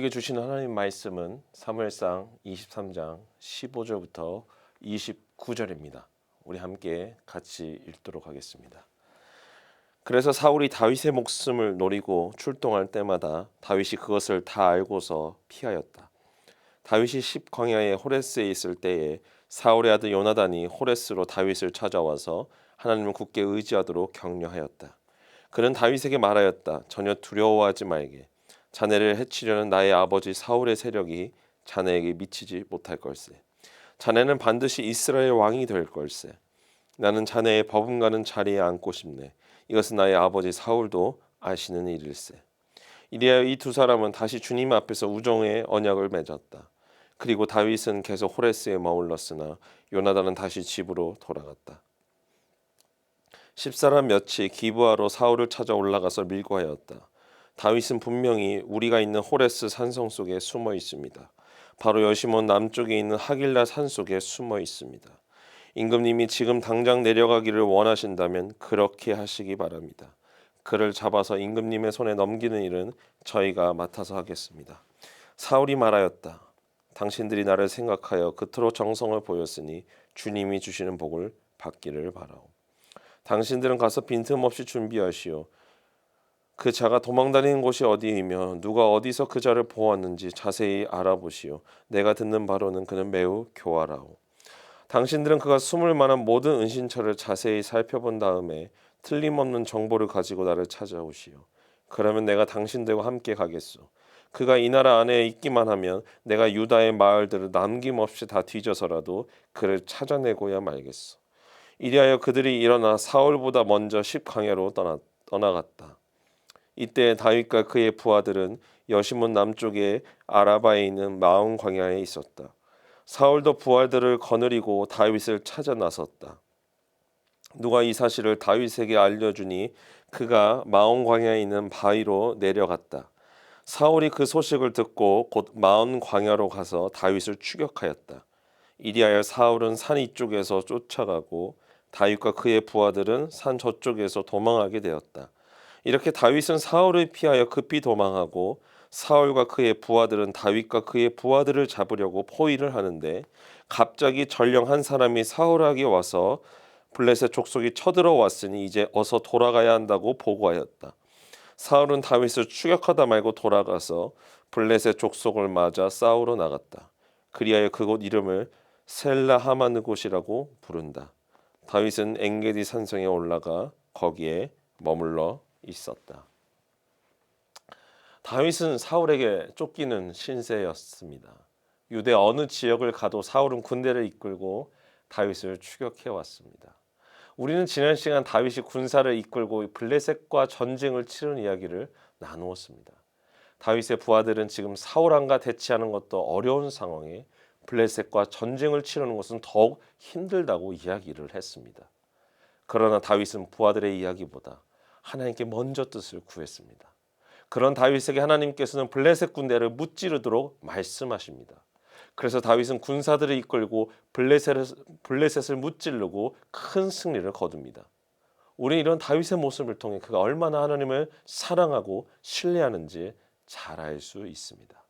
우리에게 주시는 하나님 말씀은 사무엘상 23장 15절부터 29절입니다. 우리 함께 같이 읽도록 하겠습니다. 그래서 사울이 다윗의 목숨을 노리고 출동할 때마다 다윗이 그것을 다 알고서 피하였다. 다윗이 십광야의 호레스에 있을 때에 사울의 아들 요나단이 호레스로 다윗을 찾아와서 하나님을 굳게 의지하도록 격려하였다. 그는 다윗에게 말하였다. 전혀 두려워하지 말게. 자네를 해치려는 나의 아버지 사울의 세력이 자네에게 미치지 못할 걸세. 자네는 반드시 이스라엘 왕이 될 걸세. 나는 자네의 버금가는 자리에 앉고 싶네. 이것은 나의 아버지 사울도 아시는 일일세. 이리하여 이 두 사람은 다시 주님 앞에서 우정의 언약을 맺었다. 그리고 다윗은 계속 호레스에 머물렀으나 요나단은 다시 집으로 돌아갔다. 10사람 몇이 기브아로 사울을 찾아 올라가서 밀고 하였다. 다윗은 분명히 우리가 있는 호레스 산성 속에 숨어 있습니다. 바로 여시몬 남쪽에 있는 하길라 산 속에 숨어 있습니다. 임금님이 지금 당장 내려가기를 원하신다면 그렇게 하시기 바랍니다. 그를 잡아서 임금님의 손에 넘기는 일은 저희가 맡아서 하겠습니다. 사울이 말하였다. 당신들이 나를 생각하여 그토록 정성을 보였으니 주님이 주시는 복을 받기를 바라오. 당신들은 가서 빈틈없이 준비하시오. 그 자가 도망다니는 곳이 어디이며 누가 어디서 그 자를 보았는지 자세히 알아보시오. 내가 듣는 바로는 그는 매우 교활하오. 당신들은 그가 숨을 만한 모든 은신처를 자세히 살펴본 다음에 틀림없는 정보를 가지고 나를 찾아오시오. 그러면 내가 당신들과 함께 가겠소. 그가 이 나라 안에 있기만 하면 내가 유다의 마을들을 남김없이 다 뒤져서라도 그를 찾아내고야 말겠소. 이리하여 그들이 일어나 사울보다 먼저 십광야로 떠나갔다. 이때 다윗과 그의 부하들은 여시몬 남쪽의 아라바에 있는 마온 광야에 있었다. 사울도 부하들을 거느리고 다윗을 찾아 나섰다. 누가 이 사실을 다윗에게 알려주니 그가 마온 광야에 있는 바위로 내려갔다. 사울이 그 소식을 듣고 곧 마온 광야로 가서 다윗을 추격하였다. 이리하여 사울은 산 이쪽에서 쫓아가고 다윗과 그의 부하들은 산 저쪽에서 도망하게 되었다. 이렇게 다윗은 사울을 피하여 급히 도망하고 사울과 그의 부하들은 다윗과 그의 부하들을 잡으려고 포위를 하는데 갑자기 전령 한 사람이 사울에게 와서 블레셋 족속이 쳐들어왔으니 이제 어서 돌아가야 한다고 보고하였다. 사울은 다윗을 추격하다 말고 돌아가서 블레셋 족속을 맞아 싸우러 나갔다. 그리하여 그곳 이름을 셀라 하마느곳이라고 부른다. 다윗은 엔게디 산성에 올라가 거기에 머물러 있었다. 다윗은 사울에게 쫓기는 신세였습니다. 유대 어느 지역을 가도 사울은 군대를 이끌고 다윗을 추격해 왔습니다. 우리는 지난 시간 다윗이 군사를 이끌고 블레셋과 전쟁을 치른 이야기를 나누었습니다. 다윗의 부하들은 지금 사울 왕과 대치하는 것도 어려운 상황에 블레셋과 전쟁을 치르는 것은 더욱 힘들다고 이야기를 했습니다. 그러나 다윗은 부하들의 이야기보다 하나님께 먼저 뜻을 구했습니다. 그런 다윗에게 하나님께서는 블레셋 군대를 무찌르도록 말씀하십니다. 그래서 다윗은 군사들을 이끌고 블레셋을 무찌르고 큰 승리를 거둡니다. 우리는 이런 다윗의 모습을 통해 그가 얼마나 하나님을 사랑하고 신뢰하는지 잘 알 수 있습니다.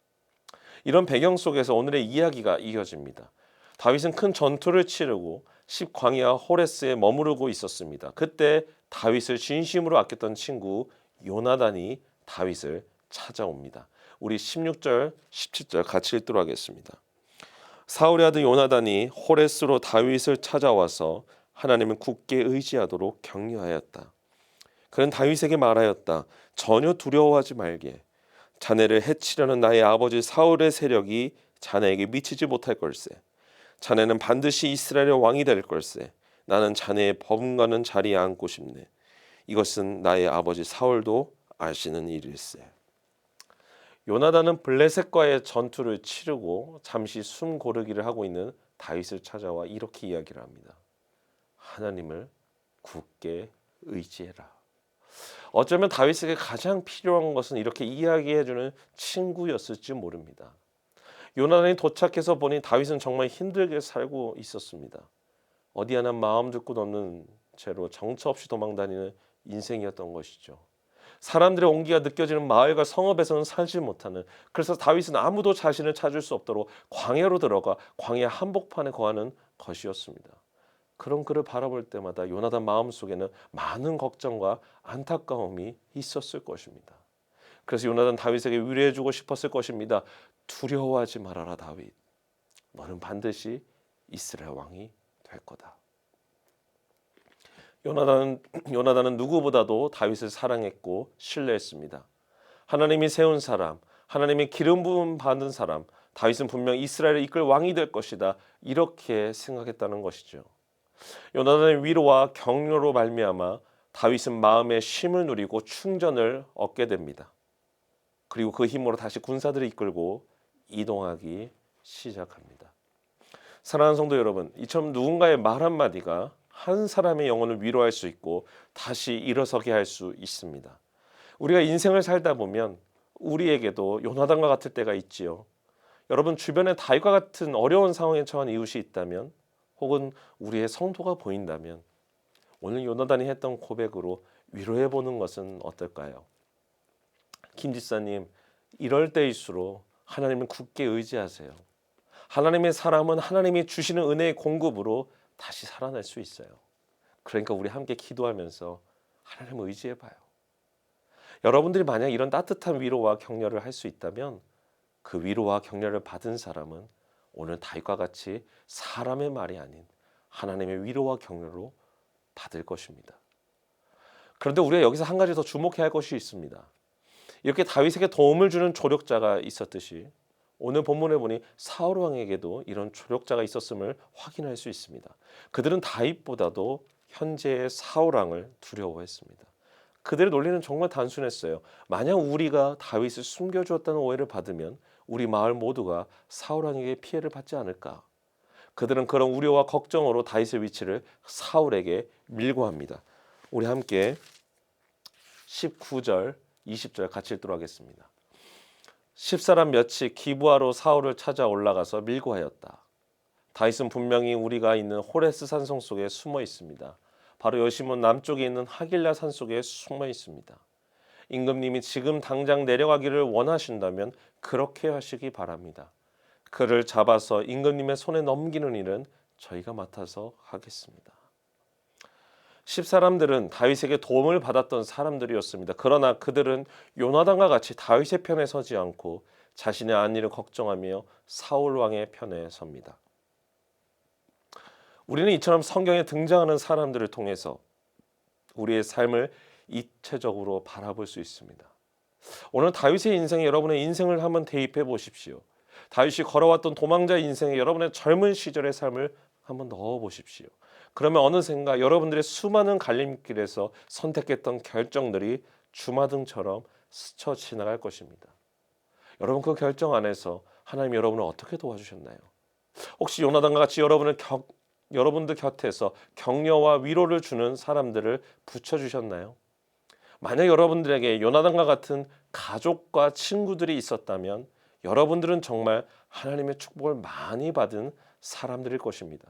이런 배경 속에서 오늘의 이야기가 이어집니다. 다윗은 큰 전투를 치르고 십광야 호레스에 머무르고 있었습니다. 그때 다윗을 진심으로 아꼈던 친구 요나단이 다윗을 찾아옵니다. 우리 16절, 17절 같이 읽도록 하겠습니다. 사울의 아들 요나단이 호레스로 다윗을 찾아와서 하나님을 굳게 의지하도록 격려하였다. 그는 다윗에게 말하였다. 전혀 두려워하지 말게. 자네를 해치려는 나의 아버지 사울의 세력이 자네에게 미치지 못할 걸세. 자네는 반드시 이스라엘의 왕이 될 걸세. 나는 자네의 버금가는 자리에 앉고 싶네. 이것은 나의 아버지 사울도 아시는 일일세. 요나단은 블레셋과의 전투를 치르고 잠시 숨 고르기를 하고 있는 다윗을 찾아와 이렇게 이야기를 합니다. 하나님을 굳게 의지해라. 어쩌면 다윗에게 가장 필요한 것은 이렇게 이야기해주는 친구였을지 모릅니다. 요나단이 도착해서 보니 다윗은 정말 힘들게 살고 있었습니다. 어디 하나 마음 듣고 넘는 채로 정처 없이 도망다니는 인생이었던 것이죠. 사람들의 온기가 느껴지는 마을과 성읍에서는 살지 못하는, 그래서 다윗은 아무도 자신을 찾을 수 없도록 광야로 들어가 광야 한복판에 거하는 것이었습니다. 그런 그를 바라볼 때마다 요나단 마음속에는 많은 걱정과 안타까움이 있었을 것입니다. 그래서 요나단 다윗에게 위로해주고 싶었을 것입니다. 두려워하지 말아라 다윗. 너는 반드시 이스라엘 왕이 될 거다. 요나단은 누구보다도 다윗을 사랑했고 신뢰했습니다. 하나님이 세운 사람, 하나님의 기름 부음 받은 사람, 다윗은 분명 이스라엘을 이끌 왕이 될 것이다. 이렇게 생각했다는 것이죠. 요나단의 위로와 격려로 말미암아 다윗은 마음의 쉼을 누리고 충전을 얻게 됩니다. 그리고 그 힘으로 다시 군사들을 이끌고 이동하기 시작합니다. 사랑하는 성도 여러분, 이처럼 누군가의 말 한마디가 한 사람의 영혼을 위로할 수 있고 다시 일어서게 할 수 있습니다. 우리가 인생을 살다 보면 우리에게도 요나단과 같을 때가 있지요. 여러분 주변에 다윗과 같은 어려운 상황에 처한 이웃이 있다면, 혹은 우리의 성도가 보인다면 오늘 요나단이 했던 고백으로 위로해 보는 것은 어떨까요? 김 지사님, 이럴 때일수록 하나님을 굳게 의지하세요. 하나님의 사람은 하나님이 주시는 은혜의 공급으로 다시 살아날 수 있어요. 그러니까 우리 함께 기도하면서 하나님을 의지해 봐요. 여러분들이 만약 이런 따뜻한 위로와 격려를 할 수 있다면 그 위로와 격려를 받은 사람은 오늘 다윗과 같이 사람의 말이 아닌 하나님의 위로와 격려로 받을 것입니다. 그런데 우리가 여기서 한 가지 더 주목해야 할 것이 있습니다. 이렇게 다윗에게 도움을 주는 조력자가 있었듯이 오늘 본문에 보니 사울 왕에게도 이런 조력자가 있었음을 확인할 수 있습니다. 그들은 다윗보다도 현재의 사울 왕을 두려워했습니다. 그들의 논리는 정말 단순했어요. 만약 우리가 다윗을 숨겨주었다는 오해를 받으면 우리 마을 모두가 사울 왕에게 피해를 받지 않을까. 그들은 그런 우려와 걱정으로 다윗의 위치를 사울에게 밀고 합니다. 우리 함께 19절, 20절 같이 읽도록 하겠습니다. 10사람 몇이 기브아로 사울을 찾아 올라가서 밀고 하였다. 다윗은 분명히 우리가 있는 호레스 산성 속에 숨어 있습니다. 바로 여시몬 남쪽에 있는 하길라 산 속에 숨어 있습니다. 임금님이 지금 당장 내려가기를 원하신다면 그렇게 하시기 바랍니다. 그를 잡아서 임금님의 손에 넘기는 일은 저희가 맡아서 하겠습니다. 10사람들은 다윗에게 도움을 받았던 사람들이었습니다. 그러나 그들은 요나단과 같이 다윗의 편에 서지 않고 자신의 안위를 걱정하며 사울 왕의 편에 섭니다. 우리는 이처럼 성경에 등장하는 사람들을 통해서 우리의 삶을 입체적으로 바라볼 수 있습니다. 오늘 다윗의 인생에 여러분의 인생을 한번 대입해 보십시오. 다윗이 걸어왔던 도망자 인생에 여러분의 젊은 시절의 삶을 한번 넣어 보십시오. 그러면 어느샌가 여러분들의 수많은 갈림길에서 선택했던 결정들이 주마등처럼 스쳐 지나갈 것입니다. 여러분 그 결정 안에서 하나님 여러분을 어떻게 도와주셨나요? 혹시 요나단과 같이 여러분들 곁에서 격려와 위로를 주는 사람들을 붙여주셨나요? 만약 여러분들에게 요나단과 같은 가족과 친구들이 있었다면 여러분들은 정말 하나님의 축복을 많이 받은 사람들일 것입니다.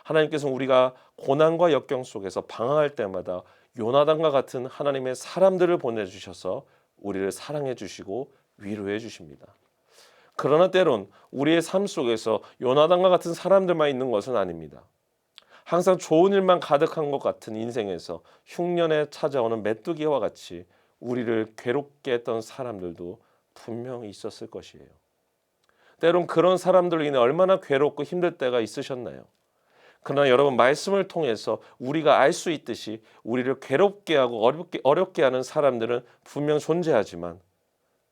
하나님께서 우리가 고난과 역경 속에서 방황할 때마다 요나단과 같은 하나님의 사람들을 보내주셔서 우리를 사랑해 주시고 위로해 주십니다. 그러나 때론 우리의 삶 속에서 요나단과 같은 사람들만 있는 것은 아닙니다. 항상 좋은 일만 가득한 것 같은 인생에서 흉년에 찾아오는 메뚜기와 같이 우리를 괴롭게 했던 사람들도 분명히 있었을 것이에요. 때론 그런 사람들로 인해 얼마나 괴롭고 힘들 때가 있으셨나요? 그러나 여러분 말씀을 통해서 우리가 알 수 있듯이 우리를 괴롭게 하고 어렵게 하는 사람들은 분명 존재하지만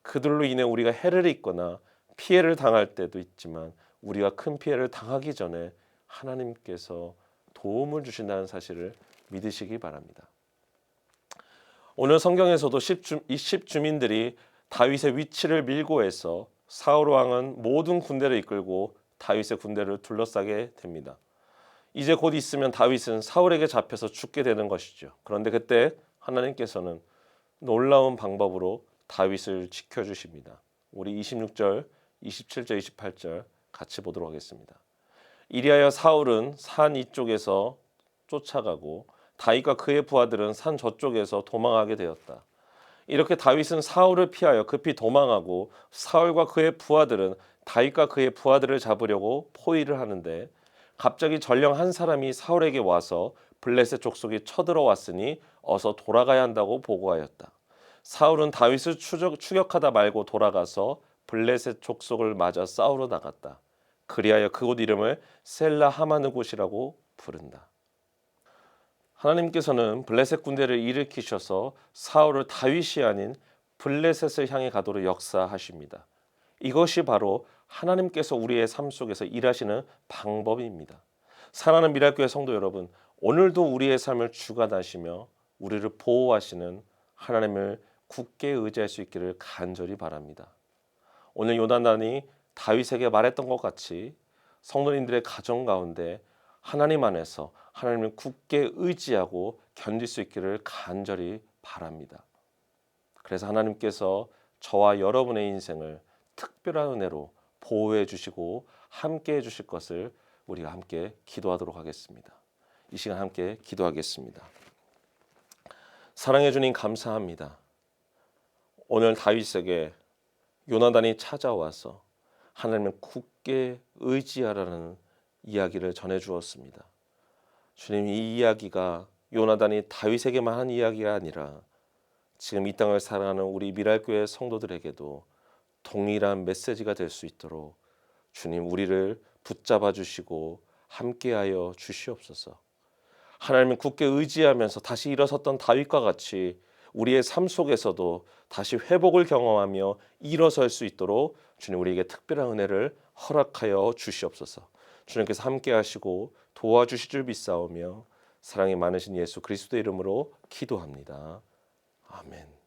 그들로 인해 우리가 해를 입거나 피해를 당할 때도 있지만 우리가 큰 피해를 당하기 전에 하나님께서 도움을 주신다는 사실을 믿으시기 바랍니다. 오늘 성경에서도 이 10주민들이 다윗의 위치를 밀고 해서 사울 왕은 모든 군대를 이끌고 다윗의 군대를 둘러싸게 됩니다. 이제 곧 있으면 다윗은 사울에게 잡혀서 죽게 되는 것이죠. 그런데 그때 하나님께서는 놀라운 방법으로 다윗을 지켜주십니다. 우리 26절, 27절, 28절 같이 보도록 하겠습니다. 이리하여 사울은 산 이쪽에서 쫓아가고 다윗과 그의 부하들은 산 저쪽에서 도망하게 되었다. 이렇게 다윗은 사울을 피하여 급히 도망하고 사울과 그의 부하들은 다윗과 그의 부하들을 잡으려고 포위를 하는데 갑자기 전령 한 사람이 사울에게 와서 블레셋 족속이 쳐들어왔으니 어서 돌아가야 한다고 보고하였다. 사울은 다윗을 추격하다 말고 돌아가서 블레셋 족속을 맞아 싸우러 나갔다. 그리하여 그곳 이름을 셀라 하마느곳이라고 부른다. 하나님께서는 블레셋 군대를 일으키셔서 사울을 다윗이 아닌 블레셋을 향해 가도록 역사하십니다. 이것이 바로 하나님께서 우리의 삶 속에서 일하시는 방법입니다. 사랑하는 미랄교회 성도 여러분, 오늘도 우리의 삶을 주관하시며 우리를 보호하시는 하나님을 굳게 의지할 수 있기를 간절히 바랍니다. 오늘 요나단이 다윗에게 말했던 것 같이 성도님들의 가정 가운데 하나님 안에서 하나님을 굳게 의지하고 견딜 수 있기를 간절히 바랍니다. 그래서 하나님께서 저와 여러분의 인생을 특별한 은혜로 보호해 주시고 함께 해 주실 것을 우리가 함께 기도하도록 하겠습니다. 이 시간 함께 기도하겠습니다. 사랑해 주님 감사합니다. 오늘 다윗에게 요나단이 찾아와서 하나님을 굳게 의지하라는 이야기를 전해 주었습니다. 주님, 이 이야기가 요나단이 다윗에게만 한 이야기가 아니라 지금 이 땅을 살아가는 우리 미랄교회 성도들에게도 동일한 메시지가 될 수 있도록 주님 우리를 붙잡아 주시고 함께하여 주시옵소서. 하나님을 굳게 의지하면서 다시 일어섰던 다윗과 같이 우리의 삶 속에서도 다시 회복을 경험하며 일어설 수 있도록 주님 우리에게 특별한 은혜를 허락하여 주시옵소서. 주님께서 함께하시고 도와주실 줄 믿사오며 사랑이 많으신 예수 그리스도의 이름으로 기도합니다. 아멘.